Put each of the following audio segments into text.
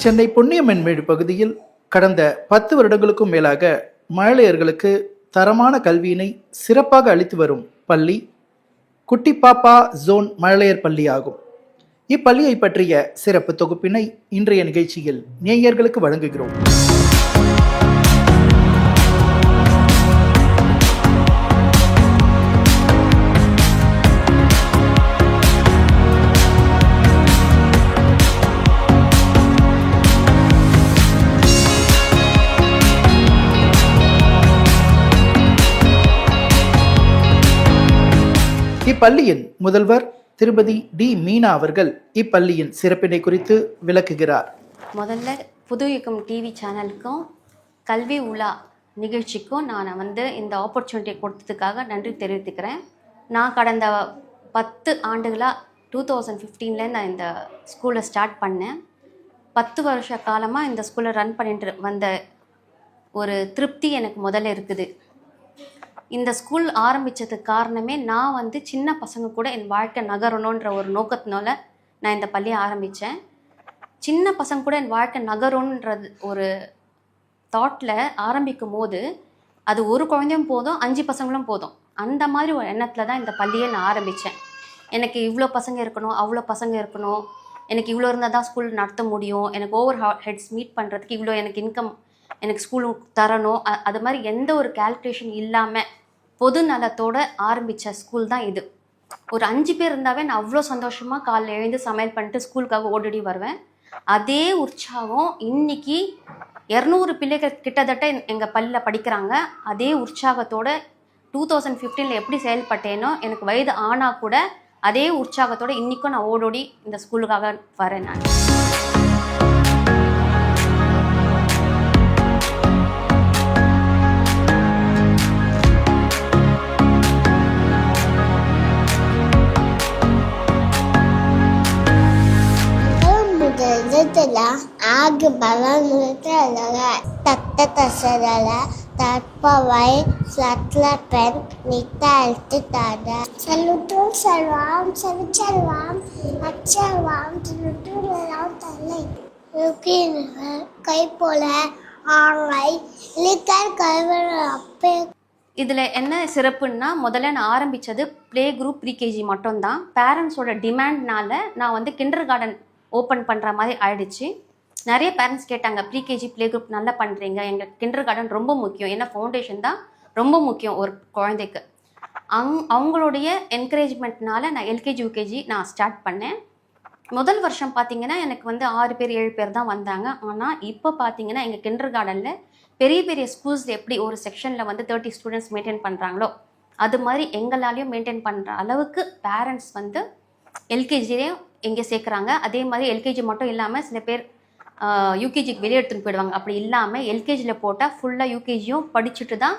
சென்னை பொன்னியம்மன்மேடு பகுதியில் கடந்த 10 வருடங்களுக்கும் மேலாக மழலையர்களுக்கு தரமான கல்வியினை சிறப்பாக அளித்து வரும் பள்ளி குட்டி பாப்பா ஜோன் மழலையர் பள்ளி ஆகும். இப்பள்ளியை பற்றிய சிறப்பு தொகுப்பினை இன்றைய நிகழ்ச்சியில் நேயர்களுக்கு வழங்குகிறோம். இப்பள்ளியின் முதல்வர் திருமதி டி மீனா அவர்கள் இப்பள்ளியின் சிறப்பினை குறித்து விளக்குகிறார். முதல்ல புதுயுகம் டிவி சேனலுக்கும் கல்வி உலா நிகழ்ச்சிக்கும் நான் இந்த ஆப்பர்ச்சுனிட்டி கொடுத்ததுக்காக நன்றி தெரிவித்துக்கிறேன். நான் கடந்த 10 ஆண்டுகளாக 2015 நான் இந்த ஸ்கூலை ஸ்டார்ட் பண்ணேன். 10 வருஷ காலமாக இந்த ஸ்கூலை ரன் பண்ணிட்டு வந்த ஒரு திருப்தி எனக்கு முதல்ல இருக்குது. இந்த ஸ்கூல் ஆரம்பித்ததுக்கு காரணமே நான் சின்ன பசங்க கூட என் வாழ்க்கை நகரணுன்ற ஒரு நோக்கத்தினால நான் இந்த பள்ளியை ஆரம்பித்தேன். சின்ன பசங்க கூட என் வாழ்க்கை நகரணுன்றது ஒரு தாட்டில் ஆரம்பிக்கும் போது அது ஒரு குழந்தையும் போதும், 5 பசங்களும் போதும், அந்த மாதிரி ஒரு எண்ணத்தில் தான் இந்த பள்ளியை நான் ஆரம்பித்தேன். எனக்கு இவ்வளோ பசங்க இருக்கணும், அவ்வளோ பசங்க இருக்கணும், எனக்கு இவ்வளோ இருந்தால் தான் ஸ்கூல் நடத்த முடியும், எனக்கு ஓவர் ஹெட்ஸ் மீட் பண்ணுறதுக்கு இவ்வளோ எனக்கு இன்கம் எனக்கு ஸ்கூலும் தரணும், அது மாதிரி எந்த ஒரு கால்குலேஷன் இல்லாமல் பொது நலத்தோடு ஆரம்பித்த ஸ்கூல் தான் இது. ஒரு 5 பேர் இருந்தாவே நான் அவ்வளோ சந்தோஷமாக காலைல எழுந்து சமையல் பண்ணிட்டு ஸ்கூலுக்காக ஓடி வருவேன். அதே உற்சாகம் இன்னைக்கு 200 பிள்ளைகள் கிட்டத்தட்ட எங்கள் பள்ளியில் படிக்கிறாங்க. அதே உற்சாகத்தோடு 2015 எப்படி செயல்பட்டேனோ எனக்கு வயது ஆனால் கூட அதே உற்சாகத்தோடு இன்றைக்கும் நான் ஓடோடி இந்த ஸ்கூலுக்காக வரேன். நான் आग बला तसरला तत्पवै सत्लपन निताल्तितादा सलुतुल सर्वाम सविचर्वाम अच्छर्वाम तुलुतुललाम तल्लै रुकिन कई போல ஆரை லிக்கர் கைவர அப்பே. இதில் என்ன சிறப்புன்னா, முதல்ல நான் ஆரம்பித்தது ப்ளே குரூப் ப்ரீகேஜி மட்டும்தான். பேரண்ட்ஸோட டிமாண்ட்னால நான் கிண்டர் கார்டன் ஓப்பன் பண்ணுற மாதிரி ஆயிடுச்சு. நிறைய பேரண்ட்ஸ் கேட்டாங்க, ப்ரீகேஜி ப்ளே குரூப் நல்லா பண்ணுறீங்க, எங்கள் கிண்டர் கார்டன் ரொம்ப முக்கியம், ஏன்னா ஃபவுண்டேஷன் தான் ரொம்ப முக்கியம் ஒரு குழந்தைக்கு. அவங்களுடைய என்கரேஜ்மெண்ட்னால நான் எல்கேஜி யூகேஜி நான் ஸ்டார்ட் பண்ணேன். முதல் வருஷம் பார்த்திங்கன்னா எனக்கு 6 பேர் 7 பேர் தான் வந்தாங்க. ஆனால் இப்போ பார்த்திங்கன்னா எங்கள் கிண்டர் கார்டனில் பெரிய பெரிய ஸ்கூல்ஸில் எப்படி ஒரு செக்ஷனில் 30 ஸ்டூடெண்ட்ஸ் மெயின்டைன் பண்ணுறாங்களோ அது மாதிரி எங்களாலையும் மெயின்டைன் பண்ணுற அளவுக்கு பேரண்ட்ஸ் எல்கேஜிலேயும் எங்கே சேர்க்குறாங்க. அதே மாதிரி எல்கேஜி மட்டும் இல்லாமல் சில பேர் யூகேஜிக்கு வெளியே எடுத்துன்னு போயிடுவாங்க. அப்படி இல்லாமல் எல்கேஜியில் போட்டால் ஃபுல்லாக யூகேஜியும் படிச்சுட்டு தான்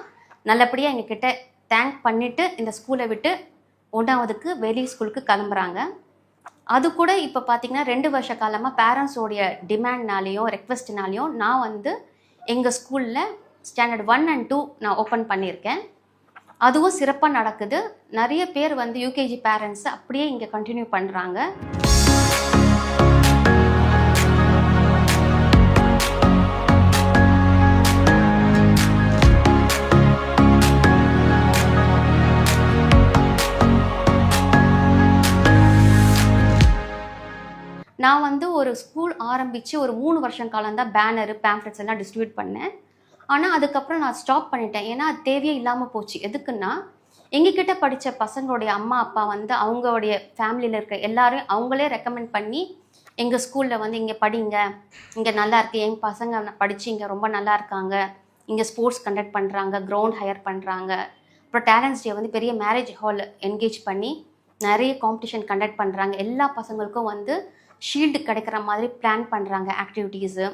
நல்லபடியாக எங்ககிட்ட தேங்க் பண்ணிவிட்டு இந்த ஸ்கூலை விட்டு 1ஆவதுக்கு வெளி ஸ்கூலுக்கு கிளம்புறாங்க. அது கூட இப்போ பார்த்திங்கன்னா 2 வருஷ காலமாக பேரண்ட்ஸோடைய டிமாண்ட்னாலேயும் ரெக்வெஸ்ட்னாலேயும் நான் எங்கள் ஸ்கூலில் ஸ்டாண்டர்ட் 1 and 2 நான் ஓப்பன் பண்ணியிருக்கேன். அதுவும் சிறப்பாக நடக்குது. நிறைய பேர் யூகேஜி பேரண்ட்ஸ் அப்படியே இங்கே கண்டினியூ பண்ணுறாங்க. நான் ஒரு ஸ்கூல் ஆரம்பித்து ஒரு 3 வருஷம் காலம் தான் பேனரு பேம்ப்ளெட்ஸ் எல்லாம் டிஸ்ட்ரிபியூட் பண்ணேன். ஆனால் அதுக்கப்புறம் நான் ஸ்டாப் பண்ணிட்டேன். ஏன்னா அது தேவையே இல்லாமல் போச்சு. எதுக்குன்னா எங்ககிட்ட படித்த பசங்களுடைய அம்மா அப்பா வந்து அவங்களுடைய ஃபேமிலியில் இருக்க எல்லாரையும் அவங்களே ரெக்கமெண்ட் பண்ணி எங்கள் ஸ்கூலில் வந்து இங்கே படிங்க, இங்கே நல்லா இருக்குது, எங்கள் பசங்க படித்து இங்கே ரொம்ப நல்லா இருக்காங்க, இங்கே ஸ்போர்ட்ஸ் கண்டக்ட் பண்ணுறாங்க, கிரவுண்ட் ஹையர் பண்ணுறாங்க, அப்புறம் டேலண்ட்ஸ் டே வந்து பெரிய மேரேஜ் ஹால் என்கேஜ் பண்ணி நிறைய காம்படிஷன் கண்டக்ட் பண்ணுறாங்க, எல்லா பசங்களுக்கும் வந்து ஷீல்டு கிடைக்கிற மாதிரி பிளான் பண்ணுறாங்க ஆக்டிவிட்டீஸு.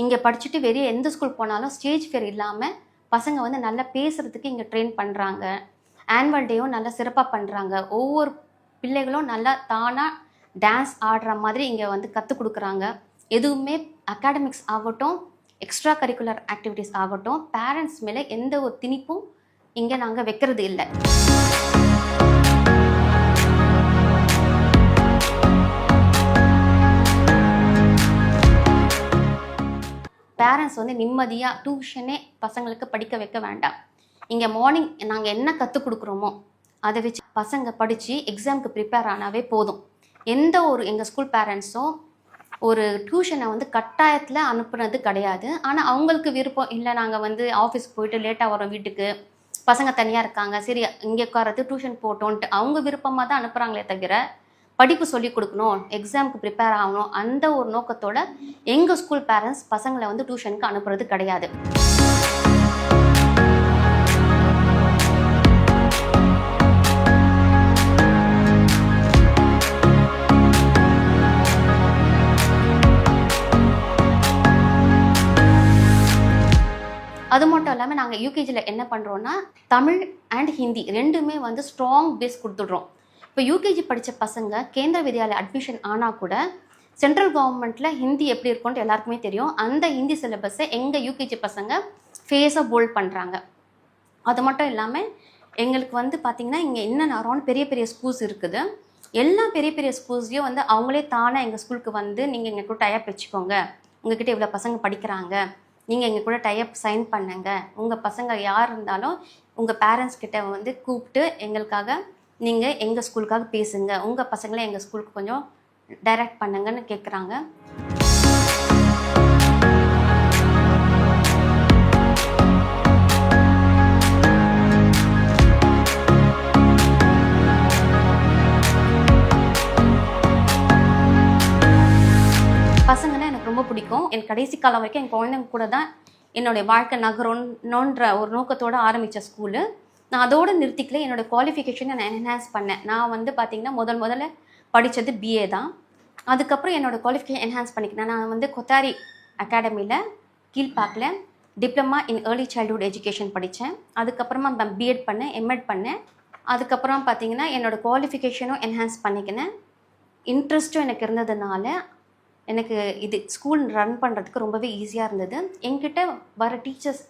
இங்கே படிச்சுட்டு வெளியே எந்த ஸ்கூல் போனாலும் ஸ்டேஜ் ஃபேர் இல்லாமல் பசங்க வந்து நல்லா பேசுகிறதுக்கு இங்கே ட்ரெயின் பண்ணுறாங்க. ஆனுவல் டேவும் நல்லா சிறப்பாக பண்ணுறாங்க. ஒவ்வொரு பிள்ளைகளும் நல்லா தானாக டான்ஸ் ஆடுற மாதிரி இங்கே வந்து கற்றுக் கொடுக்குறாங்க. எதுவுமே அகாடமிக்ஸ் ஆகட்டும், எக்ஸ்ட்ரா கரிக்குலர் ஆக்டிவிட்டீஸ் ஆகட்டும், பேரண்ட்ஸ் மேலே எந்த ஒரு திணிப்பும் இங்கே நாங்கள் வைக்கிறது இல்லை. பேரண்ட்ஸ் வந்து நிம்மதியாக டியூஷனே பசங்களுக்கு படிக்க வைக்க வேண்டாம். இங்கே மார்னிங் நாங்கள் என்ன கற்றுக் கொடுக்குறோமோ அதை வச்சு பசங்க படித்து எக்ஸாமுக்கு ப்ரிப்பேர் ஆனாவே போதும். எந்த ஒரு எங்கள் ஸ்கூல் பேரண்ட்ஸும் ஒரு டியூஷனை வந்து கட்டாயத்தில் அனுப்புனது கிடையாது. ஆனால் அவங்களுக்கு விருப்பம் இல்லை, நாங்கள் வந்து ஆஃபீஸ்க்கு போயிட்டு லேட்டாக வரோம், வீட்டுக்கு பசங்க தனியாக இருக்காங்க, சரி இங்கே உட்காரது டியூஷன் போட்டோன்ட்டு அவங்க விருப்பமாக தான் அனுப்புகிறாங்களே தவிர படிப்பு சொல்லி கொடுக்கணும், எக்ஸாமுக்கு ப்ரிப்பேர் ஆகணும் அந்த ஒரு நோக்கத்தோட எங்கள் ஸ்கூல் பேரண்ட்ஸ் பசங்களை வந்து டியூஷனுக்கு அனுப்புறது கிடையாது. அது மட்டும் இல்லாமல் நாங்கள் யூகேஜியில் என்ன பண்ணுறோன்னா தமிழ் அண்ட் ஹிந்தி ரெண்டுமே வந்து ஸ்ட்ராங் பேஸ் கொடுத்துட்றோம். இப்போ யூகேஜி படித்த பசங்க கேந்திர வித்யாலயா அட்மிஷன் ஆனால் கூட சென்ட்ரல் கவர்மெண்ட்டில் ஹிந்தி எப்படி இருக்கும்னு எல்லாருக்குமே தெரியும். அந்த ஹிந்தி சிலபஸை எங்கள் யூகேஜி பசங்க ஃபேஸாக போல்ட் பண்ணுறாங்க. அது மட்டும் இல்லாமல் எங்களுக்கு வந்து பார்த்திங்கன்னா இங்கே என்னென்ன அரௌண்ட் பெரிய பெரிய ஸ்கூல்ஸ் இருக்குது. எல்லா பெரிய பெரிய ஸ்கூல்ஸ்லேயும் வந்து அவங்களே தானே எங்கள் ஸ்கூலுக்கு வந்து நீங்கள் எங்கள் கூட டைப் வச்சுக்கோங்க, உங்ககிட்ட இவ்வளோ பசங்க படிக்கிறாங்க, நீங்கள் எங்கள் கூட டைப் சைன் பண்ணுங்க, உங்கள் பசங்க யார் இருந்தாலும் உங்கள் பேரண்ட்ஸ் கிட்ட வந்து கூப்பிட்டு எங்களுக்காக நீங்கள் எங்கள் ஸ்கூலுக்காக பேசுங்க, உங்கள் பசங்களை எங்கள் ஸ்கூலுக்கு கொஞ்சம் டைரக்ட் பண்ணுங்கன்னு கேட்குறாங்க. பசங்கன்னா எனக்கு ரொம்ப பிடிக்கும். என் கடைசி காலம் வரைக்கும் என் குழந்தைங்க கூட தான் என்னுடைய வாழ்க்கை நகரணுன்ற ஒரு நோக்கத்தோடு ஆரம்பித்த ஸ்கூலு. நான் அதோடு நிறுத்திக்கல, என்னோடய குவாலிஃபிகேஷனை நான் என்ஹான்ஸ் பண்ணேன். நான் வந்து பார்த்திங்கன்னா முதல்ல படித்தது பிஏ தான். அதுக்கப்புறம் என்னோடய குவாலிஃபிகேஷன் என்ஹான்ஸ் பண்ணிக்கினேன். நான் வந்து கொத்தாரி அகாடமியில் கீழ்பாக்கில் diploma in early childhood education படித்தேன். அதுக்கப்புறமா நான் பிஎட் பண்ணேன், எம்எட் பண்ணேன். அதுக்கப்புறம் பார்த்திங்கன்னா என்னோடய குவாலிஃபிகேஷனும் என்ஹான்ஸ் பண்ணிக்கினேன். இன்ட்ரெஸ்ட்டும் எனக்கு இருந்ததுனால எனக்கு இது ஸ்கூல் ரன் பண்ணுறதுக்கு ரொம்பவே ஈஸியாக இருந்தது. என்கிட்ட வர டீச்சர்ஸ்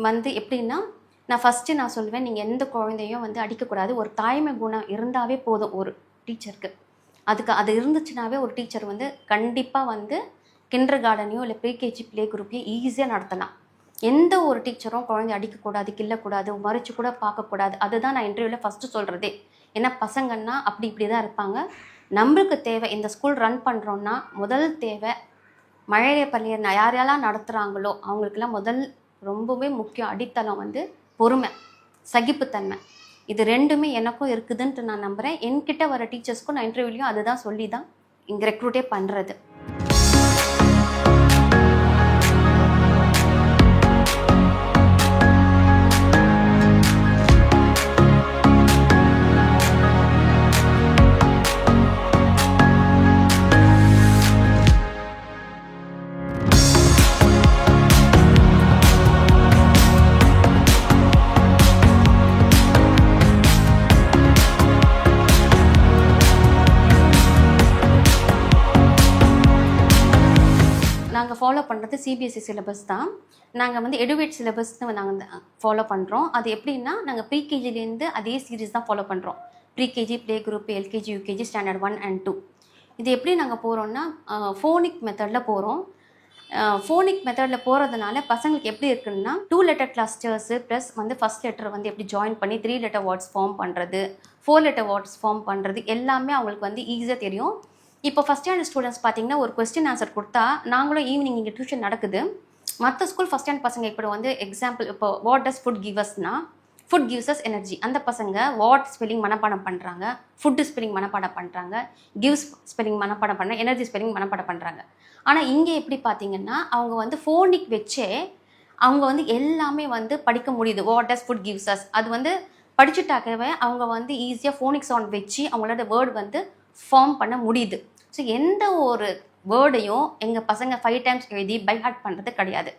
வந்து எப்படின்னா, நான் சொல்லுவேன், நீங்கள் எந்த குழந்தையும் வந்து அடிக்கக்கூடாது, ஒரு தாய்மை குணம் இருந்தாவே போதும் ஒரு டீச்சருக்கு. அது இருந்துச்சுனாவே ஒரு டீச்சர் வந்து கண்டிப்பாக வந்து கிண்டர் கார்டனையோ இல்லை ப்ரீகேஜி ப்ளே குரூப்பையோ ஈஸியாக நடத்தலாம். எந்த ஒரு டீச்சரும் குழந்தை அடிக்கக்கூடாது, கிள்ளக்கூடாது, மறைச்சு கூட பார்க்கக்கூடாது. அதுதான் நான் இன்டர்வியூவில் ஃபஸ்ட்டு சொல்கிறதே. ஏன்னா பசங்கன்னா அப்படி இப்படி தான் இருப்பாங்க. நம்மளுக்கு தேவை, இந்த ஸ்கூல் ரன் பண்ணுறோன்னா முதல் தேவை மழலையர் பள்ளியை யாரெல்லாம் நடத்துகிறாங்களோ அவங்களுக்கெல்லாம் முதல் ரொம்பவே முக்கியம் அடித்தளம் வந்து பொறுமை, சகிப்புத்தன்மை. இது ரெண்டுமே எனக்கும் இருக்குதுன்ட்டு நான் நம்புகிறேன். என்கிட்ட வர டீச்சர்ஸ்க்கும் நான் இன்டர்வியூலையும் அதுதான் சொல்லி தான் இங்கே ரெக்ரூட்டே பண்ணுறது. நாங்கள் ஃபாலோ பண்ணுறது சிபிஎஸ்சி சிலபஸ் தான். நாங்கள் வந்து எடுவேட் சிலபஸ்ன்னு நாங்கள் ஃபாலோ பண்ணுறோம். அது எப்படின்னா, நாங்கள் ப்ரீகேஜிலேருந்து அதே சீரீஸ் தான் ஃபாலோ பண்ணுறோம். Pre-KG, play group, LKG, UKG, standard 1 and 2. இது எப்படி நாங்கள் போகிறோன்னா ஃபோனிக் மெத்தடில் போகிறோம். ஃபோனிக் மெத்தடில் போகிறதுனால பசங்களுக்கு எப்படி இருக்குன்னா 2 letter கிளஸ்டர்ஸு ப்ளஸ் வந்து ஃபஸ்ட் லெட்டர் வந்து எப்படி ஜாயின் பண்ணி 3 letter வேர்ட்ஸ் ஃபார்ம் பண்ணுறது, 4 letter வேர்ட்ஸ் ஃபார்ம் பண்ணுறது எல்லாமே அவங்களுக்கு வந்து ஈஸியாக தெரியும். இப்போ ஃபஸ்ட் ஸ்டாண்டர்ட் ஸ்டூடெண்ட்ஸ் பார்த்தீங்கன்னா ஒரு கொஸ்டின் ஆன்சர் கொடுத்தா, நாங்களும் ஈவினிங் இங்கே டியூஷன் நடக்குது, மற்ற ஸ்கூல் ஃபஸ்ட் ஸ்டாண்டர்ட் பசங்க இப்போ வந்து எக்ஸாம்பிள் இப்போ வாட் டஸ் ஃபுட் கிவஸ்னா ஃபுட் கிவ்ஸ் அஸ் எனர்ஜி. அந்த பசங்க வாட் ஸ்பெல்லிங் மனப்பாடம் பண்ணுறாங்க, ஃபுட்டு ஸ்பெல்லிங் மனப்பாடம் பண்ணுறாங்க, கிவ்ஸ் ஸ்பெல்லிங் மனப்பாடம் பண்ணுறாங்க, எனர்ஜி ஸ்பெல்லிங் மனப்பாடம் பண்ணுறாங்க. ஆனால் இங்கே எப்படி பார்த்தீங்கன்னா அவங்க வந்து ஃபோனிக் வச்சே அவங்க வந்து எல்லாமே வந்து படிக்க முடியுது. What does food gives as அது வந்து படிச்சுட்டாக்கவே அவங்க வந்து ஈஸியாக ஃபோனிக் சவுண்ட் வச்சு அவங்களோட வேர்டு வந்து ஃபார்ம் பண்ண முடியுது. ஸோ எந்த ஒரு வேர்டையும் எங்கள் பசங்க 5 டைம்ஸ் எழுதி பை ஹார்ட் பண்ணுறது கிடையாது.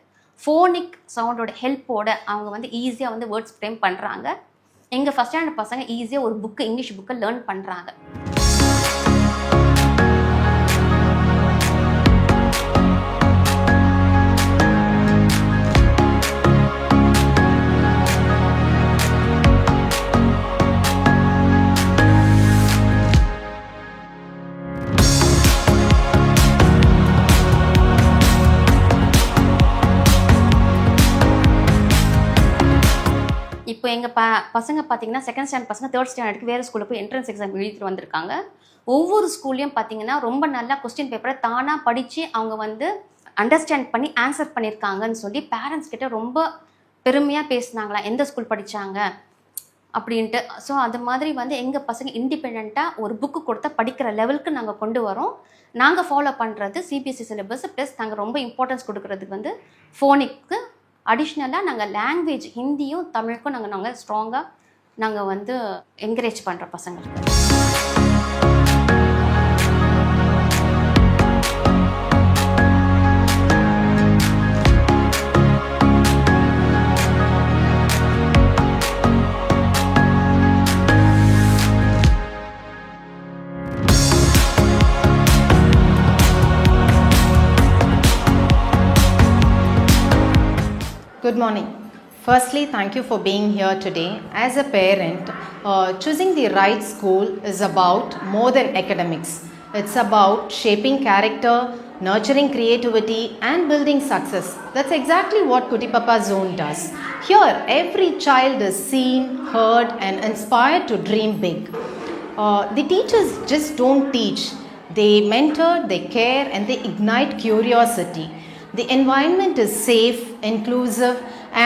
ஃபோனிக் சவுண்டோட ஹெல்ப்போட அவங்க வந்து ஈஸியாக வந்து வேர்ட்ஸ் ஃப்ரேம் பண்ணுறாங்க. எங்கள் ஃபஸ்ட் ஸ்டாண்டர்ட் பசங்க ஈஸியாக ஒரு புக்கு இங்கிலீஷ் புக்கை லேர்ன் பண்ணுறாங்க. இப்போ எங்கள் பசங்க பார்த்தீங்கன்னா செகண்ட் ஸ்டாண்டர்ட் பசங்க தேர்ட் ஸ்டாண்டர்டுக்கு வேறு ஸ்கூலில் போய் என்ட்ரன்ஸ் எக்ஸாம் எழுதிட்டு வந்திருக்காங்க. ஒவ்வொரு ஸ்கூல்லையும் பார்த்தீங்கன்னா ரொம்ப நல்லா கொஸ்டின் பேப்பரை தானாக படித்து அவங்க வந்து அண்டர்ஸ்டாண்ட் பண்ணி ஆன்சர் பண்ணியிருக்காங்கன்னு சொல்லி பேரண்ட்ஸ் கிட்ட ரொம்ப பெருமையாக பேசுனாங்களா எந்த ஸ்கூல் படித்தாங்க அப்படின்ட்டு. ஸோ அது மாதிரி வந்து எங்கள் பசங்க இண்டிபெண்ட்டாக ஒரு புக்கு கொடுத்தா படிக்கிற லெவலுக்கு நாங்கள் கொண்டு வரோம். நாங்கள் ஃபாலோ பண்ணுறது சிபிஎஸ்சி சிலபஸ் ப்ளஸ் நாங்கள் ரொம்ப இம்பார்ட்டன்ஸ் கொடுக்கறதுக்கு வந்து ஃபோனிக்கு அடிஷ்னலாக நாங்கள் லாங்குவேஜ் ஹிந்தியும் தமிழுக்கும் நாங்கள் ஸ்ட்ராங்காக நாங்கள் வந்து என்கரேஜ் பண்ணுறோம் பசங்களுக்கு. Good morning. Firstly, thank you for being here today. As a parent, choosing the right school is about more than academics. It's about shaping character, nurturing creativity and building success. That's exactly what Kuti Papa Zone does. Here, every child is seen, heard and inspired to dream big. The teachers just don't teach. They mentor, they care and they ignite curiosity. The environment is safe, inclusive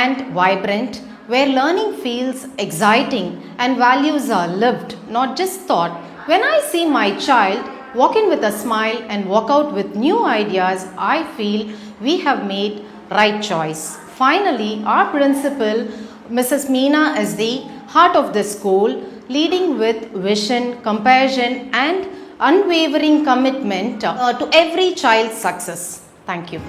and vibrant, where learning feels exciting and values are lived, not just thought. When I see my child walk in with a smile and walk out with new ideas, I feel we have made right choice. Finally, our principal, Mrs. Meena, is the heart of the school, leading with vision, compassion and unwavering commitment to every child's success. Thank you.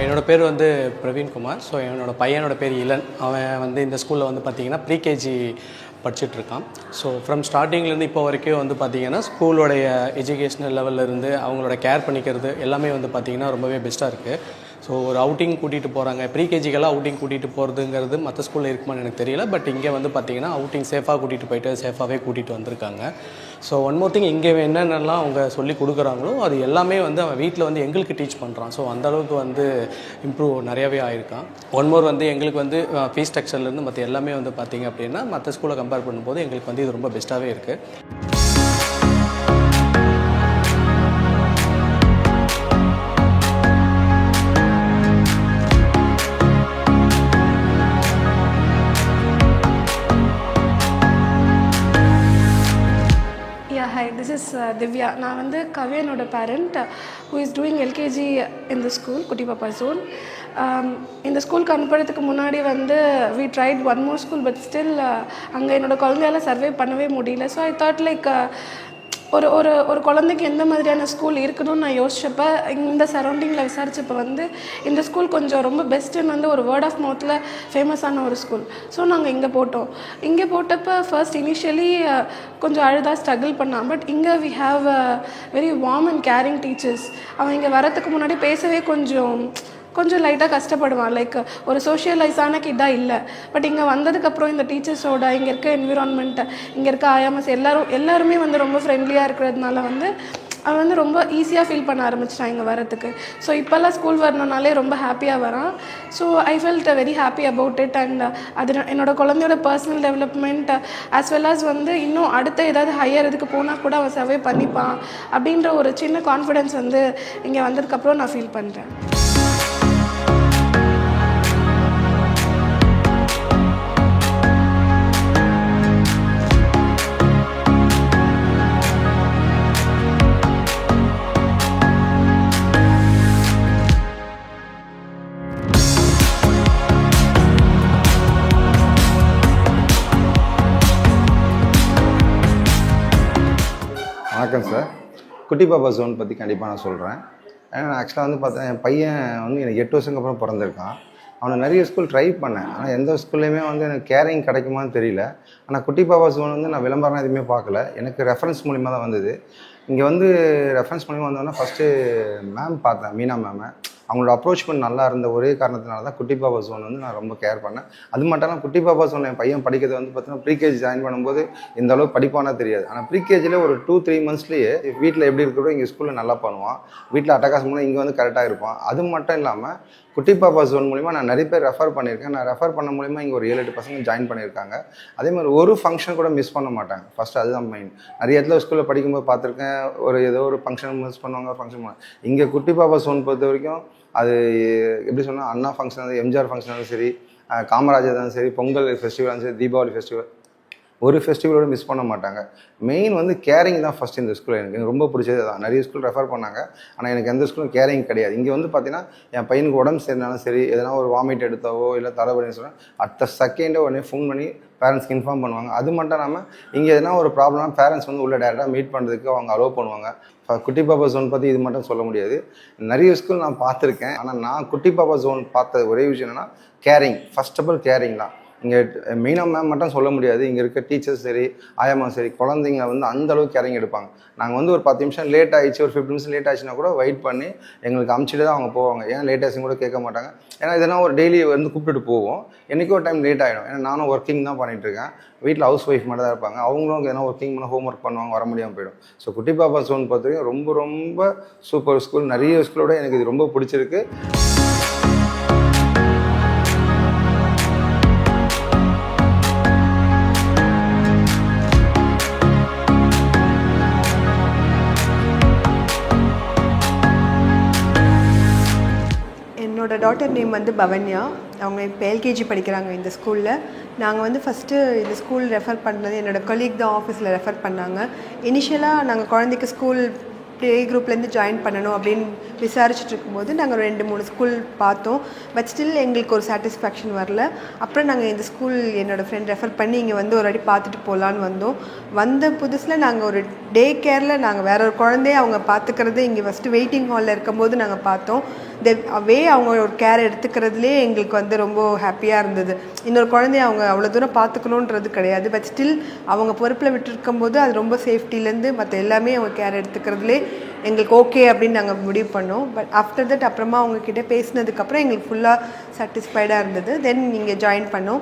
என்னோடய பேர் வந்து Praveenkumar. So என்னோடய பையனோட பேர் இளன். அவன் வந்து இந்த ஸ்கூலில் வந்து பார்த்திங்கன்னா ப்ரீகேஜி படிச்சுட்ருக்கான். ஸோ ஃப்ரம் ஸ்டார்டிங்லேருந்து இப்போ வரைக்கும் வந்து பார்த்திங்கன்னா ஸ்கூலோடைய எஜுகேஷ்னல் லெவல்லேருந்து அவங்களோட கேர் பண்ணிக்கிறது எல்லாமே வந்து பார்த்திங்கன்னா ரொம்பவே பெஸ்ட்டாக இருக்குது. ஸோ ஒரு அவுட்டிங் கூட்டிகிட்டு போகிறாங்க, ப்ரீகேஜிக்கெல்லாம் அவுட்டிங் கூட்டிகிட்டு போகிறதுங்கிறது மற்ற ஸ்கூலில் இருக்குமான்னு எனக்கு தெரியல. பட் இங்கே வந்து பார்த்திங்கன்னா அவுட்டிங் சேஃபாக கூட்டிகிட்டு போயிட்டு சேஃபாகவே கூட்டிகிட்டு வந்திருக்காங்க. ஸோ ஒன் மோர் திங், இங்கே என்னென்னலாம் அவங்க சொல்லி கொடுக்குறாங்களோ அது எல்லாமே வந்து அவன் வீட்டில் வந்து எங்களுக்கு டீச் பண்ணுறான். ஸோ அந்தளவுக்கு வந்து இம்ப்ரூவ் நிறையாவே ஆயிருக்கான். ஒன் மோர் வந்து எங்களுக்கு வந்து ஃபீஸ் ஸ்ட்ரக்சர்லேருந்து மற்ற எல்லாமே வந்து பார்த்திங்க அப்படின்னா மற்ற ஸ்கூலை கம்பேர் பண்ணும்போது எங்களுக்கு வந்து இது ரொம்ப பெஸ்ட்டாகவே இருக்குது. Hi, this is Divya. நான் வந்து கவியனோட parent who is doing LKG in the school, Kuti Papa Zone. இந்த ஸ்கூலுக்கு அனுப்புறதுக்கு முன்னாடி வந்து we tried one more school but still அங்கே என்னோடய குழந்தையால் சர்வே பண்ணவே முடியல. ஸோ ஐ தாட் லைக் ஒரு ஒரு ஒரு குழந்தைக்கு எந்த மாதிரியான ஸ்கூல் இருக்கணும்னு நான் யோசிச்சப்போ இந்த சரௌண்டிங்கில் விசாரிச்சப்போ வந்து இந்த ஸ்கூல் கொஞ்சம் ரொம்ப பெஸ்ட்டுன்னு வந்து ஒரு வேர்ட் ஆஃப் மவுத்தில் ஃபேமஸான ஒரு ஸ்கூல். ஸோ நாங்கள் இங்கே போட்டோம். இங்கே போட்டப்போ ஃபர்ஸ்ட் இனிஷியலி கொஞ்சம் அழுதா ஸ்ட்ரகிள் பண்ணான். பட் இங்கே we have very warm and caring teachers. அவன் இங்கே வரத்துக்கு முன்னாடி பேசவே கொஞ்சம் லைட்டாக கஷ்டப்படுவான். லைக் ஒரு சோஷியலைஸான கிட்டாக இல்லை. பட் இங்கே வந்ததுக்கப்புறம் இந்த டீச்சர்ஸோட இங்கே இருக்க என்விரான்மெண்ட்டு, இங்கே இருக்க ஆயாமஸ் எல்லாருமே வந்து ரொம்ப ஃப்ரெண்ட்லியாக இருக்கிறதுனால வந்து அவன் வந்து ரொம்ப ஈஸியாக ஃபீல் பண்ண ஆரம்பிச்சிட்டான் இங்கே வரத்துக்கு. ஸோ இப்போல்லாம் ஸ்கூல் வரணுனாலே ரொம்ப ஹாப்பியாக வரான். So I felt very happy about it. And அது என்னோடய குழந்தையோட personal development as well as வந்து இன்னும் அடுத்த ஏதாவது ஹையர் இதுக்கு போனால் கூட அவன் சர்வே பண்ணிப்பான் அப்படின்ற ஒரு சின்ன கான்ஃபிடென்ஸ் வந்து இங்கே வந்ததுக்கப்புறம் நான் ஃபீல் பண்ணுறேன். வணக்கம் சார். குட்டி பாப்பா ஜோன் பற்றி கண்டிப்பாக நான் சொல்கிறேன். ஏன்னா நான் ஆக்சுவலாக வந்து பார்த்தேன், என் பையன் வந்து எனக்கு 8 வருஷத்துக்கு அப்புறம் பிறந்திருக்கான். அவனை நிறைய ஸ்கூல் ட்ரை பண்ணேன். ஆனால் எந்த ஸ்கூல்லையுமே வந்து எனக்கு கேரிங் கிடைக்குமான்னு தெரியல. ஆனால் குட்டி பாப்பா ஜோன் வந்து நான் விளம்பரம் எதுவுமே பார்க்கல, எனக்கு ரெஃபரன்ஸ் மூலிமா தான் வந்தது. இங்கே வந்து ரெஃபரன்ஸ் மூலிமா வந்தோன்னா ஃபஸ்ட்டு மேம் பார்த்தேன், மீனா மேமை. அவங்களோட அப்ரோச்மெண்ட் நல்லா இருந்த ஒரே காரணத்தினால தான் குட்டி பாப்பா ஜோன் வந்து நான் ரொம்ப கேர் பண்ணேன். அது மட்டும் இல்லாமல் குட்டி பாப்பா ஜோன் என் பையன் படிக்கிறது வந்து பார்த்தீங்கன்னா ப்ரீகேஜி ஜாயின் பண்ணும்போது இந்த அளவுக்கு படிப்பானா தெரியாது. ஆனால் ப்ரீகேஜியில் ஒரு 2-3 மந்த்ஸ்லேயே வீட்டில் எப்படி இருக்கிறதோ இங்கே ஸ்கூலில் நல்லா பண்ணுவான். வீட்டில் அட்டகாசம் பண்ணால் இங்கே வந்து கரெக்டாக இருப்பான். அது மட்டும் இல்லாமல் குட்டி பாப்பா ஜோன் மூலிமா நான் நிறைய பேர் ரெஃபர் பண்ணியிருக்கேன். நான் ரெஃபர் பண்ண மூலிமா இங்கே ஒரு 7-8 பசங்க ஜாயின் பண்ணியிருக்காங்க. அதே மாதிரி ஒரு ஃபங்க்ஷன் கூட மிஸ் பண்ண மாட்டாங்க. ஃபஸ்ட்டு அதுதான் மெயின். நிறைய இடத்துல ஸ்கூலில் படிக்கும்போது பார்த்துருக்கேன், ஏதோ ஒரு ஃபங்க்ஷன் மிஸ் பண்ணுவாங்க. இங்கே குட்டி பாப்பா ஜோன் பொறுத்த வரைக்கும் அது எப்படி சொன்னால், அண்ணா ஃபங்க்ஷன் இருந்தாலும், எம்ஜிஆர் ஃபங்க்ஷன் இருந்தாலும் சரி, காமராஜர் இருந்தாலும் சரி, பொங்கல் ஃபெஸ்டிவல் இருந்தாலும் சரி, தீபாவளி ஃபெஸ்டிவல், ஒரு ஃபெஸ்டிவலோடு மிஸ் பண்ண மாட்டாங்க. மெயின் வந்து கேரிங் தான் ஃபஸ்ட் இந்த ஸ்கூலில். எனக்கு ரொம்ப பிடிச்சது தான். நிறைய ஸ்கூல் ரெஃபர் பண்ணாங்க, ஆனால் எனக்கு எந்த ஸ்கூலும் கேரிங் கிடையாது. இங்கே வந்து பார்த்தீங்கன்னா என் பையனுக்கு உடம்பு சரினாலும் சரி, எதனா ஒரு வாமிட் எடுத்தாவோ இல்லை தலைவலின்னு சொன்னால் அடுத்த செகண்டே உடனே ஃபோன் பண்ணி பேரண்ட்ஸ்க்கு இன்ஃபார்ம் பண்ணுவாங்க. அது மட்டும் இல்லாமல் இங்கே எதனா ஒரு ப்ராப்ளம் பேரண்ட்ஸ் வந்து உள்ள டேரெக்டாக மீட் பண்ணுறதுக்கு அவங்க அலோவ் பண்ணுவாங்க. குட்டி பாப்பா ஜோன் பற்றி இது மட்டும் சொல்ல முடியாது. நிறைய ஸ்கூல் நான் பார்த்துருக்கேன். ஆனால் நான் குட்டி பாப்பா ஜோன் பார்த்த ஒரே விஷயம் என்னென்னா caring. First of all caring தான். இங்கே மெயினாக மேம் மட்டும் சொல்ல முடியாது. இங்கே இருக்க டீச்சர்ஸ் சரி, ஆயாமா சரி, குழந்தைங்க வந்து அந்தளவுக்கு கேரிங் எடுப்பாங்க. நாங்கள் வந்து ஒரு 10 நிமிஷம் லேட் ஆகிடுச்சு, ஒரு 15 நிமிஷம் லேட் ஆச்சுன்னா கூட வெயிட் பண்ணி எங்களுக்கு அமுச்சிட்டு தான் அவங்க போவாங்க. ஏன்னா லேட் ஆச்சுன்னு கூட கேட்க மாட்டாங்க. ஏன்னா இதெல்லாம் ஒரு டெய்லி வந்து கூப்பிட்டுட்டு போவோம். என்றைக்கும் ஒரு டைம் லேட் ஆகிடும். ஏன்னா நானும் ஒர்க்கிங் தான் பண்ணிகிட்ருக்கேன். வீட்டில் ஹவுஸ் ஒய்ஃப் மட்டும் தான் இருப்பாங்க. அவங்களும் எதனா ஒர்க்கிங் பண்ண ஹோம் ஒர்க் பண்ணுவாங்க, வர முடியாமல் போயிடும். ஸோ குட்டி பாப்பா ஜோன் பொறுத்த வரைக்கும் ரொம்ப ரொம்ப சூப்பர் ஸ்கூல். நிறைய ஸ்கூலோட எனக்கு இது ரொம்ப பிடிச்சிருக்கு. என்னோடய டாட்டர் நேம் வந்து பவன்யா. அவங்க இப்போ எல்கேஜி படிக்கிறாங்க இந்த ஸ்கூலில். நாங்கள் வந்து ஃபஸ்ட்டு இந்த ஸ்கூல் ரெஃபர் பண்ணது என்னோடய கொலீக் தான் ஆஃபீஸில் ரெஃபர் பண்ணாங்க. இனிஷியலாக நாங்கள் குழந்தைக்கு ஸ்கூல் ப்ளே குரூப்லேருந்து ஜாயின் பண்ணணும் அப்படின்னு விசாரிச்சுட்டு இருக்கும்போது நாங்கள் 2-3 ஸ்கூல் பார்த்தோம். பட் ஸ்டில் எங்களுக்கு ஒரு சாட்டிஸ்ஃபேக்ஷன் வரல. அப்புறம் நாங்கள் இந்த ஸ்கூல் என்னோடய ஃப்ரெண்ட் ரெஃபர் பண்ணி இங்கே வந்து ஒரு வாட்டி பார்த்துட்டு போகலான்னு வந்தோம். வந்த புதுசில் நாங்கள் ஒரு டே கேரில் நாங்கள் வேற ஒரு குழந்தைய அவங்க பார்த்துக்கிறது இங்கே ஃபஸ்ட்டு வெயிட்டிங் ஹாலில் இருக்கும்போது நாங்கள் பார்த்தோம். அவங்க ஒரு கேர் எடுத்துக்கிறதுலே எங்களுக்கு வந்து ரொம்ப ஹாப்பியாக இருந்தது. இன்னொரு குழந்தைய அவங்க அவ்வளோ தூரம் பார்த்துக்கணுன்றது கிடையாது. பட் ஸ்டில் அவங்க பொறுப்பில் விட்டுருக்கும்போது அது ரொம்ப சேஃப்டிலேருந்து மற்ற எல்லாமே அவங்க கேர் எடுத்துக்கிறதுலே எங்களுக்கு ஓகே அப்படின்னு நாங்கள் முடிவு பண்ணோம். பட் ஆஃப்டர் தட் அப்புறமா அவங்கக்கிட்ட பேசினதுக்கப்புறம் எங்களுக்கு ஃபுல்லாக சாட்டிஸ்ஃபைடாக இருந்தது. தென் இங்கே ஜாயின் பண்ணோம்.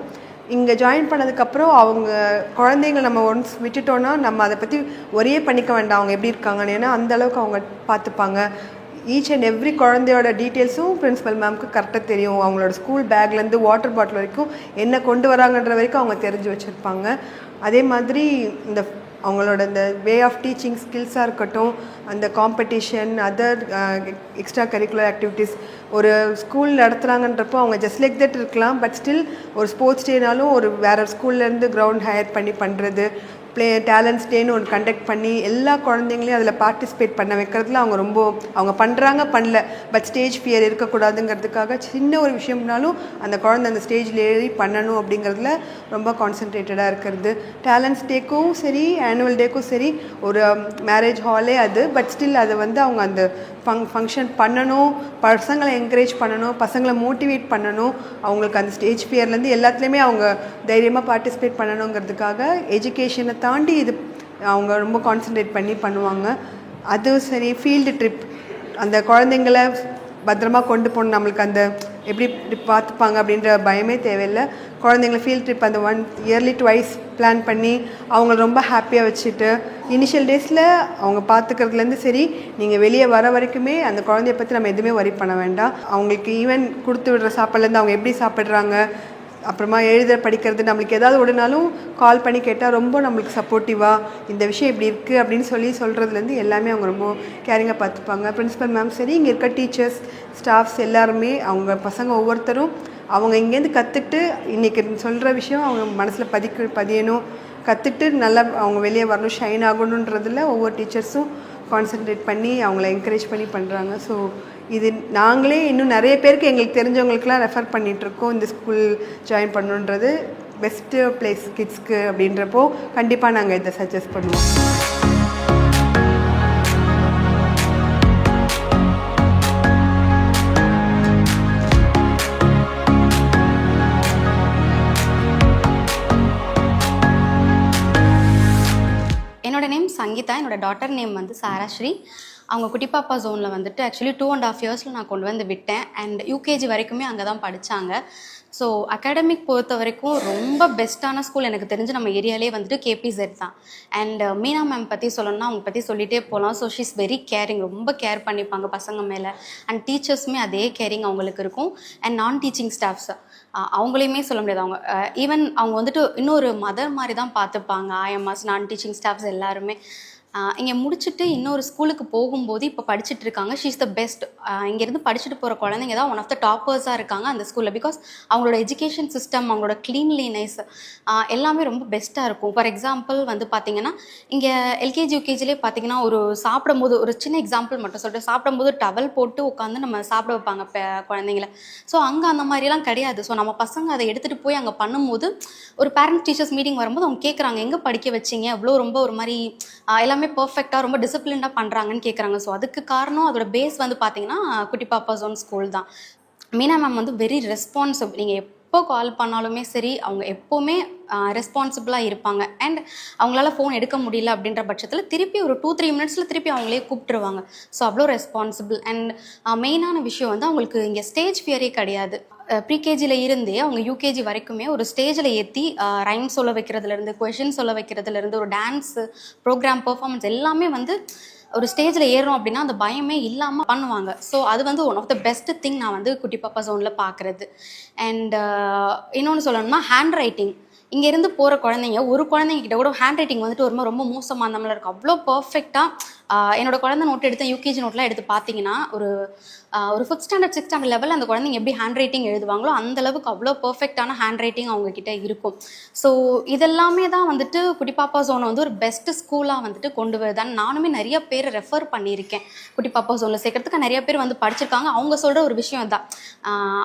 இங்கே ஜாயின் பண்ணதுக்கப்புறம் அவங்க குழந்தைங்களை நம்ம ஒன்ஸ் விட்டுட்டோன்னா நம்ம அதை பற்றி ஒரே பண்ணிக்க வேண்டாம் அவங்க எப்படி இருக்காங்கன்னு. ஏன்னா அந்தளவுக்கு அவங்க பார்த்துப்பாங்க. ஈச் அண்ட் எவ்ரி குழந்தையோட டீட்டெயில்ஸும் பிரின்ஸிபல் மேம்க்கு கரெக்டாக தெரியும். அவங்களோட ஸ்கூல் பேக்லேருந்து வாட்டர் பாட்டில் வரைக்கும் என்ன கொண்டு வராங்கன்ற வரைக்கும் அவங்க தெரிஞ்சு வச்சுருப்பாங்க. அதே மாதிரி இந்த அவங்களோட இந்த வே ஆஃப் டீச்சிங் ஸ்கில்ஸாக இருக்கட்டும், அந்த competition, other extra curricular activities ஒரு ஸ்கூல் நடத்துகிறாங்கன்றப்போ அவங்க ஜஸ்ட் லைக் தட் இருக்கலாம். பட் ஸ்டில் ஒரு ஸ்போர்ட்ஸ் டேனாலும் ஒரு வேறு ஸ்கூல்லேருந்து கிரவுண்ட் ஹையர் பண்ணி பண்ணுறது, டேலண்ட்ஸ் டேன்னு ஒன்று கண்டக்ட் பண்ணி எல்லா குழந்தைங்களையும் அதில் பார்ட்டிசிபேட் பண்ண வைக்கிறதுல அவங்க பண்ணுறாங்க பண்ணல, பட் ஸ்டேஜ் ஃபியர் இருக்கக்கூடாதுங்கிறதுக்காக சின்ன ஒரு விஷயம்னாலும் அந்த குழந்தை அந்த ஸ்டேஜில் ஏறி பண்ணணும் அப்படிங்கிறதுல ரொம்ப கான்சென்ட்ரேட்டடாக இருக்கிறது. டேலண்ட்ஸ் டேக்கும் சரி, ஆனுவல் டேக்கும் சரி, ஒரு மேரேஜ் ஹாலே அது, பட் ஸ்டில் அதை அவங்க அந்த ஃபங்க்ஷன் பண்ணணும், பசங்களை என்கரேஜ் பண்ணணும், பசங்களை மோட்டிவேட் பண்ணணும், அவங்களுக்கு அந்த ஸ்டேஜ் ஃபியர்லேருந்து எல்லாத்துலேயுமே அவங்க தைரியமாக பார்ட்டிசிபேட் பண்ணணுங்கிறதுக்காக எஜுகேஷனை தாண்டி இது அவங்க ரொம்ப கான்சென்ட்ரேட் பண்ணி பண்ணுவாங்க. அதுவும் சரி, ஃபீல்டு ட்ரிப், அந்த குழந்தைங்கள பத்திரமா கொண்டு போகணும், நம்மளுக்கு அந்த எப்படி பார்த்துப்பாங்க அப்படின்ற பயமே தேவையில்லை. குழந்தைங்கள ஃபீல்ட் ட்ரிப் அந்த இயர்லி ட்வைஸ் பிளான் பண்ணி அவங்கள ரொம்ப ஹாப்பியாக வச்சுட்டு இனிஷியல் டேஸில் அவங்க பார்த்துக்கிறதுலேருந்து சரி, நீங்கள் வெளியே வர வரைக்குமே அந்த குழந்தைய பற்றி நம்ம எதுவுமே வரி பண்ண வேண்டாம். அவங்களுக்கு ஈவன் கொடுத்து விடுற சாப்பாடுலேருந்து அவங்க எப்படி சாப்பிட்றாங்க, அப்புறமா எழுத படிக்கிறது, நம்மளுக்கு ஏதாவது உடனாலும் கால் பண்ணி கேட்டால் ரொம்ப நம்மளுக்கு சப்போர்ட்டிவாக இந்த விஷயம் இப்படி இருக்குது அப்படின்னு சொல்கிறதுலேருந்து எல்லாமே அவங்க ரொம்ப கேரிங்காக பார்த்துப்பாங்க. பிரின்ஸிபல் மேம் சரி, இங்கே இருக்க டீச்சர்ஸ், ஸ்டாஃப்ஸ் எல்லாருமே அவங்க பசங்க ஒவ்வொருத்தரும் அவங்க இங்கேருந்து கற்றுக்கிட்டு இன்றைக்கி சொல்கிற விஷயம் அவங்க மனசில் பதியணும், கற்றுக்கிட்டு நல்லா அவங்க வெளியே வரணும், ஷைன் ஆகணுன்றதில் ஒவ்வொரு டீச்சர்ஸும் கான்சென்ட்ரேட் பண்ணி அவங்கள என்கரேஜ் பண்ணி பண்ணுறாங்க. ஸோ இது நாங்களே இன்னும் நிறைய பேருக்கு எங்களுக்கு தெரிஞ்சவங்களுக்குலாம் ரெஃபர் பண்ணிகிட்ருக்கோம். இந்த ஸ்கூல் ஜாயின் பண்ணணுன்றது பெஸ்ட்டு பிளேஸ் கிட்ஸ்க்கு அப்படின்றப்போ கண்டிப்பாக நாங்கள் இதை சஜஸ்ட் பண்ணுவோம். என்னோட நேம் சங்கீதா, என்னோட டாட்டர் நேம் வந்து சாராஸ்ரீ. அவங்க குட்டிப்பாப்பா ஜோனில் வந்துட்டு ஆக்சுவலி 2.5 இயர்ஸில் நான் கொண்டு வந்து விட்டேன். அண்ட் யூகேஜி வரைக்குமே அங்கே தான் படித்தாங்க. ஸோ அகாடமிக் பொறுத்த வரைக்கும் ரொம்ப பெஸ்ட்டான ஸ்கூல் எனக்கு தெரிஞ்சு நம்ம ஏரியாலே வந்துட்டு கேபிசெட் தான். அண்ட் மீனா மேம் பற்றி சொல்லணும்னா அவங்க பற்றி சொல்லிகிட்டே போகலாம். ஸோ ஷீஸ் வெரி கேரிங், ரொம்ப கேர் பண்ணிப்பாங்க பசங்க மேலே. அண்ட் டீச்சர்ஸுமே அதே கேரிங் அவங்களுக்கு இருக்கும். அண்ட் நான் டீச்சிங் ஸ்டாஃப்ஸ் அவங்களையுமே சொல்ல முடியாது, அவங்க ஈவன் அவங்க வந்துட்டு இன்னொரு மதர் மாதிரி தான் பார்த்துப்பாங்க. ஐஎம்எஸ், நான் டீச்சிங் ஸ்டாஃப்ஸ் எல்லாருமே. இங்கே முடிச்சுட்டு இன்னொரு ஸ்கூலுக்கு போகும்போது இப்போ படிச்சுட்டு இருக்காங்க. She is the best. இங்கேருந்து படிச்சுட்டு போகிற குழந்தைங்க தான் ஒன் ஆஃப் த டாப்பர்ஸாக இருக்காங்க அந்த ஸ்கூலில். பிகாஸ் அவங்களோட எஜுகேஷன் சிஸ்டம், அவங்களோட க்ளீன்லினஸ் எல்லாமே ரொம்ப பெஸ்ட்டாக இருக்கும். ஃபார் எக்ஸாம்பிள் வந்து பார்த்திங்கன்னா, இங்கே எல்கேஜி யூகேஜிலே பார்த்திங்கன்னா ஒரு சாப்பிடும்போது ஒரு சின்ன எக்ஸாம்பிள் மட்டும் சொல்லிட்டு, சாப்பிடும்போது டவல் போட்டு உட்காந்து நம்ம சாப்பிட வைப்பாங்க குழந்தைங்கள. ஸோ அங்கே அந்த மாதிரிலாம் கிடையாது. ஸோ நம்ம பசங்க அதை எடுத்துகிட்டு போய் அங்கே பண்ணும்போது ஒரு பேரண்ட்ஸ் டீச்சர்ஸ் மீட்டிங் வரும்போது அவங்க கேட்குறாங்க, எங்கே படிக்க வச்சிங்க, அவ்வளோ ரொம்ப ஒரு மாதிரி எல்லாமே பர்ஃபெக்டாக ரொம்ப டிசிப்ளின்டாக பண்ணுறாங்கன்னு கேட்குறாங்க. ஸோ அதுக்கு காரணம் அதோட பேஸ் வந்து பார்த்தீங்கன்னா குட்டி பாப்பா ஜோன் ஸ்கூல் தான். மீனா மேம் வந்து வெரி ரெஸ்பான்சிபிள். நீங்கள் எப்போ கால் பண்ணாலுமே சரி, அவங்க எப்போவுமே ரெஸ்பான்சிபிளாக இருப்பாங்க. அண்ட் அவங்களால ஃபோன் எடுக்க முடியல அப்படின்ற பட்சத்தில் திருப்பி ஒரு 2-3 மினிட்ஸில் திருப்பி அவங்களே கூப்பிட்டுருவாங்க. ஸோ அவ்வளோ ரெஸ்பான்சிபிள். அண்ட் மெயினான விஷயம் வந்து அவங்களுக்கு இங்கே ஸ்டேஜ் ஃபியரே கிடையாது. ப்ரீகேஜியில் இருந்தே அவங்க யூகேஜி வரைக்குமே ஒரு ஸ்டேஜில் ஏற்றி ரைம் சொல்ல வைக்கிறதுலேருந்து, கொஷின் சொல்ல வைக்கிறதுலேருந்து, ஒரு டான்ஸு ப்ரோக்ராம் பெர்ஃபார்மன்ஸ் எல்லாமே வந்து ஒரு ஸ்டேஜில் ஏறுறோம் அப்படின்னா அந்த பயமே இல்லாமல் பண்ணுவாங்க. ஸோ அது வந்து one of the best thing நான் வந்து குட்டி பாப்பா ஜோனில் பார்க்குறது. அண்ட் இன்னொன்று சொல்லணும்னா ஹேண்ட் ரைட்டிங். இங்கேருந்து போகிற குழந்தைங்க, ஒரு குழந்தைங்க கிட்ட கூட ஹேண்ட் ரைட்டிங் வந்துட்டு ஒரு மாதிரி ரொம்ப மோசமாக அந்த மாதிரி இருக்கும். அவ்வளோ பர்ஃபெக்டாக என்னோட குழந்தை நோட் எடுத்து யூகேஜி நோட்லாம் எடுத்து பார்த்தீங்கன்னா ஒரு 5th ஸ்டாண்டர்ட் 6th ஸ்டாண்டர்ட் லெவலில் அந்த குழந்தைங்க எப்படி ஹேண்ட் ரைட்டிங் எழுதுவாங்களோ அந்தளவுக்கு அவ்வளோ பர்ஃபெக்டான ஹேண்ட் ரைட்டிங் அவங்கக்கிட்ட இருக்கும். ஸோ இதெல்லாமே தான் வந்துட்டு குட்டி பாப்பா ஜோனை வந்து ஒரு பெஸ்ட் ஸ்கூலாக வந்துட்டு கொண்டு வருதான்னு நானுமே நிறைய பேர் ரெஃபர் பண்ணியிருக்கேன். குட்டி பாப்பா ஜோனில் சேர்க்கறதுக்கு நிறைய பேர் வந்து படிச்சிருக்காங்க. அவங்க சொல்கிற ஒரு விஷயம் தான்,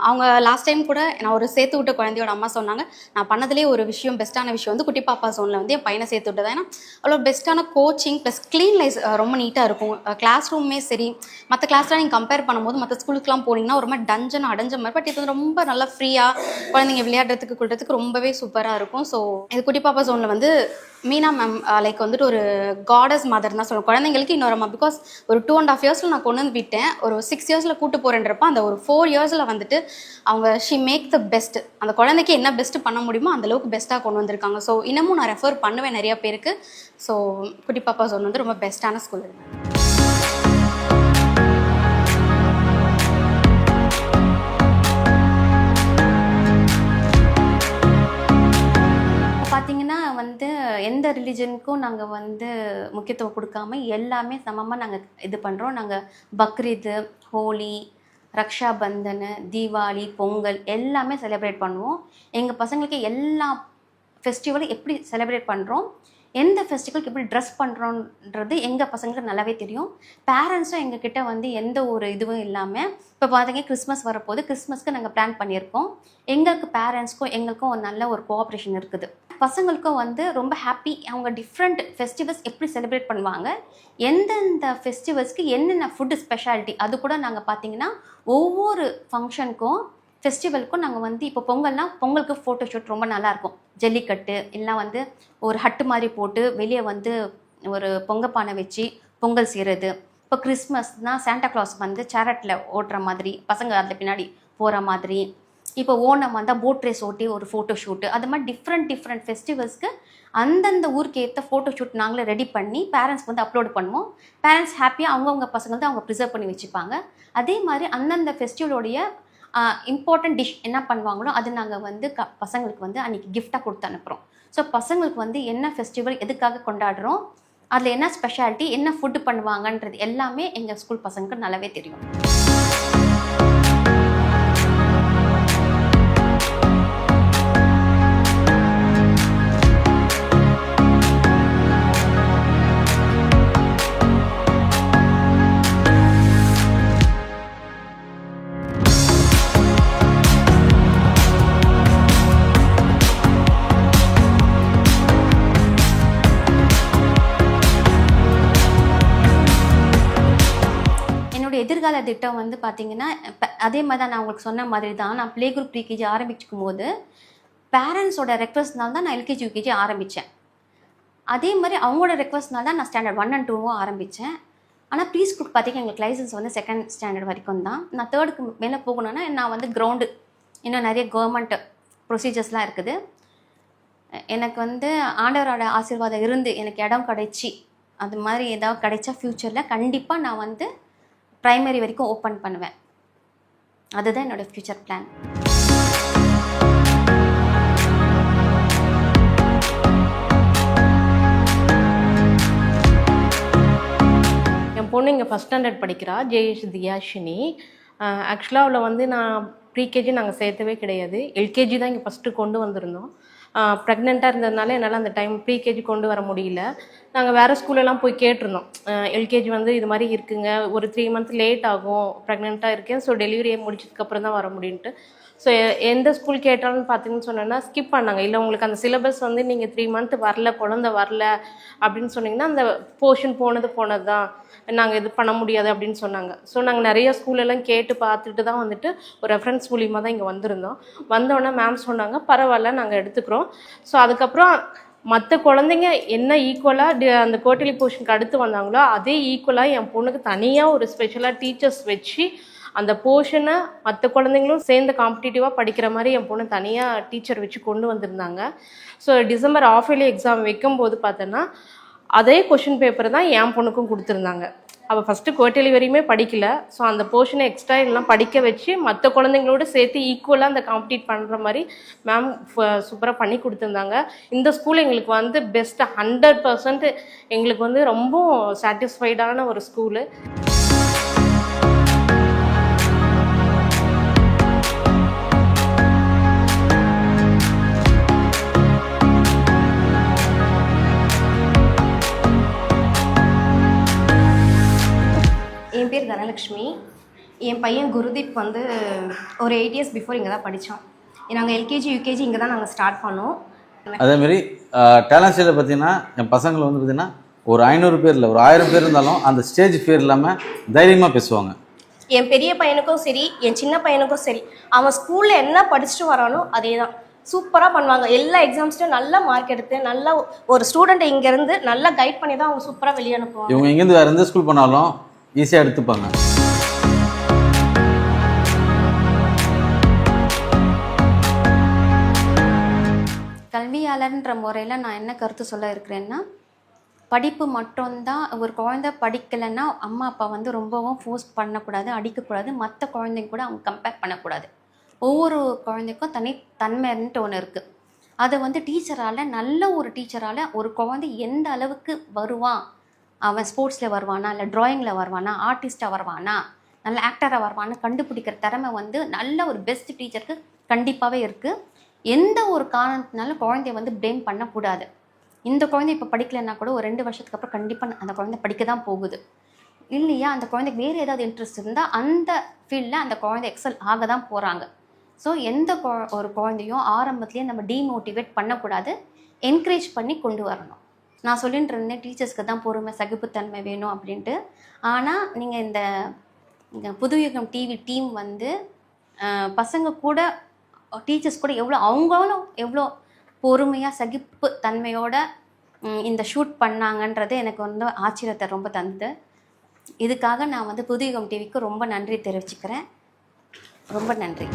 அவங்க லாஸ்ட் டைம் கூட நான் ஒரு சேர்த்து விட்ட குழந்தையோட அம்மா சொன்னாங்க, நான் பண்ணதுலேயே ஒரு விஷயம் பெஸ்ட்டான விஷயம் வந்து குட்டி பாப்பா ஜோனில் வந்து என் பையனை சேர்த்து விட்டது. ஏன்னா அவ்வளோ பெஸ்ட்டான கோச்சிங் ப்ளஸ் க்ளீன் லைஸ் ரொம்ப நீட்டாக இருக்கும். கிளாஸ் ரூமே சரி, மற்ற கிளாஸ்லாம் நீங்கள் கம்பேர் பண்ணும்போது மற்ற ஸ்கூலுக்குலாம் போனீங்கன்னா ஒரு மாதிரி டஞ்சன் அடைஞ்ச மாதிரி, பட் இது வந்து ரொம்ப நல்லா ஃப்ரீயாக குழந்தைங்க விளையாடுறதுக்கு கொடுறதுக்கு ரொம்பவே சூப்பராக இருக்கும். ஸோ இது குட்டி பாப்பா ஜோனில் வந்து மீனா மேம் லைக் வந்துட்டு ஒரு காடஸ் மதர் தான் சொல்லுவேன் குழந்தைங்களுக்கு. இன்னொரு அம்மா, பிகாஸ் ஒரு 2.5 இயர்ஸில் நான் கொண்டு வந்து விட்டேன், ஒரு 6 இயர்ஸில் கூட்டு போகிறேன்றப்ப அந்த ஒரு 4 இயர்ஸில் வந்துட்டு அவங்க ஷி மேக் த பெஸ்ட். அந்த குழந்தைக்கு என்ன பெஸ்ட்டு பண்ண முடியுமோ அந்தளவுக்கு பெஸ்ட்டாக கொண்டு வந்திருக்காங்க. ஸோ இன்னமும் நான் ரெஃபர் பண்ணுவேன் நிறையா பேருக்கு. ஸோ குட்டி பாப்பா ஜோன் வந்து ரொம்ப பெஸ்ட்டான ஸ்கூல். பார்த்தீங்கன்னா வந்து எந்த ரிலிஜனுக்கும் நாங்கள் வந்து முக்கியத்துவம் கொடுக்காம எல்லாமே சமமாக நாங்கள் இது பண்ணுறோம். நாங்கள் பக்ரீது, ஹோலி, ரக்ஷா பந்தன், தீபாவளி, பொங்கல் எல்லாமே செலிப்ரேட் பண்ணுவோம். எங்கள் பசங்களுக்கு எல்லா ஃபெஸ்டிவலும் எப்படி செலிப்ரேட் பண்ணுறோம், எந்த ஃபெஸ்டிவலுக்கு எப்படி ட்ரெஸ் பண்ணுறோன்றது எங்கள் பசங்களுக்கு நல்லாவே தெரியும். பேரண்ட்ஸும் எங்ககிட்ட வந்து எந்த ஒரு இதுவும் இல்லாமல், இப்போ பார்த்தீங்க கிறிஸ்மஸ் வரப்போது, கிறிஸ்மஸ்க்கு நாங்கள் பிளான் பண்ணியிருக்கோம். எங்களுக்கு பேரண்ட்ஸ்க்கும் எங்களுக்கும் ஒரு நல்ல ஒரு கோஆப்ரேஷன் இருக்குது. பசங்களுக்கும் வந்து ரொம்ப ஹாப்பி. அவங்க டிஃப்ரெண்ட் ஃபெஸ்டிவல்ஸ் எப்படி செலிப்ரேட் பண்ணுவாங்க, எந்தெந்த ஃபெஸ்டிவல்ஸ்க்கு என்னென்ன ஃபுட்டு ஸ்பெஷாலிட்டி, அது கூட நாங்கள் பார்த்தீங்கன்னா ஒவ்வொரு ஃபங்க்ஷனுக்கும் ஃபெஸ்டிவலுக்கும் நாங்கள் வந்து இப்போ பொங்கல்னால் பொங்கலுக்கு ஃபோட்டோ ஷூட் ரொம்ப நல்லாயிருக்கும். ஜல்லிக்கட்டு எல்லாம் வந்து ஒரு ஹட்டு மாதிரி போட்டு வெளியே வந்து ஒரு பொங்கப்பானை வச்சு பொங்கல் செய்கிறது. இப்போ கிறிஸ்மஸ்னால் சாண்டா கிளாஸ் வந்து சேரட்டில் ஓட்டுற மாதிரி, பசங்க அதில் பின்னாடி போகிற மாதிரி. இப்போ ஓணம் வந்தால் போட் ரேஸ் ஓட்டி ஒரு ஃபோட்டோ ஷூட்டு. அது மாதிரி டிஃப்ரெண்ட் ஃபெஸ்டிவல்ஸ்க்கு அந்தந்த ஊருக்கு ஏற்ற ஃபோட்டோ ஷூட் நாங்களே ரெடி பண்ணி பேரண்ட்ஸ்க்கு வந்து அப்லோட் பண்ணுவோம். பேரண்ட்ஸ் ஹாப்பியாக அவங்கவுங்க பசங்க வந்து அவங்க ப்ரிசர்வ் பண்ணி வச்சுப்பாங்க. அதே மாதிரி அந்தந்த ஃபெஸ்டிவலோடைய இம்பார்ட்டன்ட் டிஷ் என்ன பண்ணுவாங்களோ அது நாங்கள் வந்து பசங்களுக்கு வந்து அன்றைக்கி கிஃப்டாக கொடுத்து அனுப்புகிறோம். ஸோ பசங்களுக்கு வந்து என்ன ஃபெஸ்டிவல் எதுக்காக கொண்டாடுறோம், அதில் என்ன ஸ்பெஷாலிட்டி, என்ன ஃபுட்டு பண்ணுவாங்கன்றது எல்லாமே எங்கள் ஸ்கூல் பசங்களுக்கு நல்லாவே தெரியும். எதிர்கால திட்டம் வந்து பார்த்தீங்கன்னா, அதே மாதிரி தான் நான் உங்களுக்கு சொன்ன மாதிரி தான். நான் ப்ளே குரூப் ப்ரீகேஜி ஆரம்பிக்கும் போது பேரண்ட்ஸோட ரெக்வஸ்ட்னால தான் நான் எல்கேஜி யூகேஜி ஆரம்பித்தேன். அதே மாதிரி அவங்களோட ரெக்வஸ்ட்னால தான் நான் ஸ்டாண்டர்ட் 1 and 2 ஆரம்பித்தேன். ஆனால் ப்ரீ ஸ்கூல் பார்த்தீங்கன்னா எங்களுக்கு லைசன்ஸ் வந்து 2nd ஸ்டாண்டர்ட் வரைக்கும் தான். நான் 3rd மேலே போகணுன்னா நான் வந்து கிரவுண்டு இன்னும் நிறைய கவர்மெண்ட் ப்ரொசீஜர்ஸ்லாம் இருக்குது. எனக்கு வந்து ஆண்டவரோட ஆசீர்வாதம் இருந்து எனக்கு இடம் கிடைச்சி, அது மாதிரி ஏதாவது கிடைச்சா ஃப்யூச்சரில் கண்டிப்பாக நான் வந்து ப்ரைமரி வரைக்கும் ஓப்பன் பண்ணுவேன். அதுதான் என்னோடய ஃப்யூச்சர் பிளான். என் பொண்ணு இங்கே 1st ஸ்டாண்டர்ட் படிக்கிறா, ஜேஎஸ் தியாஷினி. ஆக்சுவலாக அவளை வந்து நான் ப்ரீகேஜி நாங்கள் சேர்த்தவே கிடையாது. எல்கேஜி தான் இங்கே ஃபஸ்ட்டு கொண்டு வந்திருந்தோம். ப்ரெக்னெண்ட்டாக இருந்ததுனால என்னால் அந்த டைம் ப்ரீகேஜி கொண்டு வர முடியல. நாங்கள் வேறு ஸ்கூலெல்லாம் போய் கேட்டிருந்தோம். எல்கேஜி வந்து இது மாதிரி இருக்குங்க, ஒரு 3 months லேட் ஆகும், ப்ரெக்னெண்ட்டாக இருக்கேன், ஸோ டெலிவரியை முடிச்சதுக்கப்புறம் தான் வர முடியுன்ட்டு. ஸோ எந்த ஸ்கூல் கேட்டாலும் பார்த்தீங்கன்னு சொன்னேன்னா ஸ்கிப் பண்ணாங்க. இல்லை உங்களுக்கு அந்த சிலபஸ் வந்து நீங்கள் 3 months வரல, குழந்தை வரல அப்படின்னு சொன்னிங்கன்னா அந்த போர்ஷன் போனது தான், நாங்கள் இது பண்ண முடியாது அப்படின்னு சொன்னாங்க. ஸோ நாங்கள் நிறைய ஸ்கூலெல்லாம் கேட்டு பார்த்துட்டு தான் வந்துட்டு ஒரு ரெஃபரன்ஸ் மூலியமாக தான் இங்கே வந்திருந்தோம். வந்தோடனே மேம் சொன்னாங்க பரவாயில்ல நாங்கள் எடுத்துக்கிறோம். ஸோ அதுக்கப்புறம் மற்ற குழந்தைங்க என்ன ஈக்குவலாக அந்த குவார்ட்டர்லி போர்ஷனுக்கு அடுத்து வந்தாங்களோ அதே ஈக்குவலாக என் பொண்ணுக்கு தனியாக ஒரு ஸ்பெஷலாக டீச்சர்ஸ் வச்சு அந்த போர்ஷனை மற்ற குழந்தைங்களும் சேர்ந்து காம்படிட்டிவாக படிக்கிற மாதிரி என் பொண்ணு தனியாக டீச்சர் வச்சு கொண்டு வந்திருந்தாங்க. So December of early exam வைக்கும்போது பார்த்தோன்னா அதே கொஷின் பேப்பர் தான் என் பொண்ணுக்கும் கொடுத்துருந்தாங்க. அவள் ஃபஸ்ட்டு குவார்ட்டர்லி வரையுமே படிக்கல. ஸோ அந்த போர்ஷனை எக்ஸ்ட்ரா எல்லாம் படிக்க வச்சு மற்ற குழந்தைங்களோட சேர்த்து ஈக்குவலாக அந்த காம்படிட் பண்ணுற மாதிரி மேம் சூப்பராக பண்ணி கொடுத்துருந்தாங்க. இந்த ஸ்கூல் எங்களுக்கு வந்து பெஸ்ட்டு 100% எங்களுக்கு வந்து ரொம்ப சாட்டிஸ்ஃபைடான ஒரு ஸ்கூலு. என் பேர் தனலக்ஷ்மி. என் பையன் குருதீப் வந்து ஒரு 8 years பிஃபோர் இங்கே தான் படித்தான். நாங்கள் எல்கேஜி யூகேஜி இங்கே தான் நாங்கள் ஸ்டார்ட் பண்ணோம். அதேமாரி டேலண்ட் ஸ்டேஜில் பார்த்தீங்கன்னா என் பசங்களை வந்து பார்த்திங்கன்னா ஒரு 500 பேர் இல்லை ஒரு 1000 பேர் இருந்தாலும் அந்த ஸ்டேஜ் ஃபியர் இல்லாமல் தைரியமாக பேசுவாங்க. என் பெரிய பையனுக்கும் சரி, என் சின்ன பையனுக்கும் சரி, அவன் ஸ்கூலில் என்ன படிச்சுட்டு வரானோ அதே தான் சூப்பராக பண்ணுவாங்க. எல்லா எக்ஸாம்ஸ்லையும் நல்ல மார்க் எடுத்து நல்ல ஒரு ஸ்டூடெண்ட்டை இங்கேருந்து நல்லா கைட் பண்ணி தான் அவங்க சூப்பராக வெளியே அனுப்புவாங்க. இவங்க இங்கேருந்து வேறு எந்த ஸ்கூல் பண்ணாலும் ஈஸியாக எடுத்துப்பாங்க. கல்வியாளர்ன்ற முறையில் நான் என்ன கருத்து சொல்ல இருக்கிறேன்னா, படிப்பு மட்டும்தான். ஒரு குழந்தை படிக்கலைன்னா அம்மா அப்பா வந்து ரொம்பவும் ஃபோர்ஸ் பண்ணக்கூடாது, அடிக்கக்கூடாது, மற்ற குழந்தைங்க கூட அவங்க கம்பேர் பண்ணக்கூடாது. ஒவ்வொரு குழந்தைக்கும் தனித்தன்மைன்ட்டு ஒன்று இருக்குது. அதை வந்து டீச்சரால், நல்ல ஒரு டீச்சரால் ஒரு குழந்தை எந்த அளவுக்கு வருவான், அவன் ஸ்போர்ட்ஸில் வருவானா, இல்லை ட்ராயிங்கில் வருவானா, ஆர்டிஸ்ட்டாக வருவானா, நல்ல ஆக்டராக வருவானா கண்டுபிடிக்கிற திறமை வந்து நல்ல ஒரு பெஸ்ட் டீச்சருக்கு கண்டிப்பாகவே இருக்குது. எந்த ஒரு காரணத்தினாலும் குழந்தைய வந்து ப்ளேம் பண்ணக்கூடாது. இந்த குழந்தை இப்போ படிக்கலைன்னா கூட ஒரு 2 வருஷத்துக்கு அப்புறம் கண்டிப்பாக அந்த குழந்தை படிக்க தான் போகுது. இல்லையா, அந்த குழந்தைக்கு வேறு ஏதாவது இன்ட்ரெஸ்ட் இருந்தால் அந்த ஃபீல்டில் அந்த குழந்தை எக்ஸல் ஆக தான் போகிறாங்க. ஸோ எந்த ஒரு குழந்தையும் ஆரம்பத்துலேயே நம்ம டீமோட்டிவேட் பண்ணக்கூடாது, என்கரேஜ் பண்ணி கொண்டு வரணும். நான் சொல்லிட்டு இருந்தேன் டீச்சர்ஸ்க்கு தான் பொறுமை சகிப்புத்தன்மை வேணும் அப்படின்ட்டு. ஆனால் நீங்கள் இந்த புதுயுகம் டிவி டீம் வந்து பசங்க கூட டீச்சர்ஸ் கூட அவங்களும் எவ்வளோ பொறுமையாக சகிப்பு தன்மையோட இந்த ஷூட் பண்ணாங்கன்றது எனக்கு வந்து ஆச்சரியத்தை ரொம்ப தந்தது. இதுக்காக நான் வந்து புதுயுகம் டிவிக்கு ரொம்ப நன்றி தெரிவிச்சுக்கிறேன். ரொம்ப நன்றி.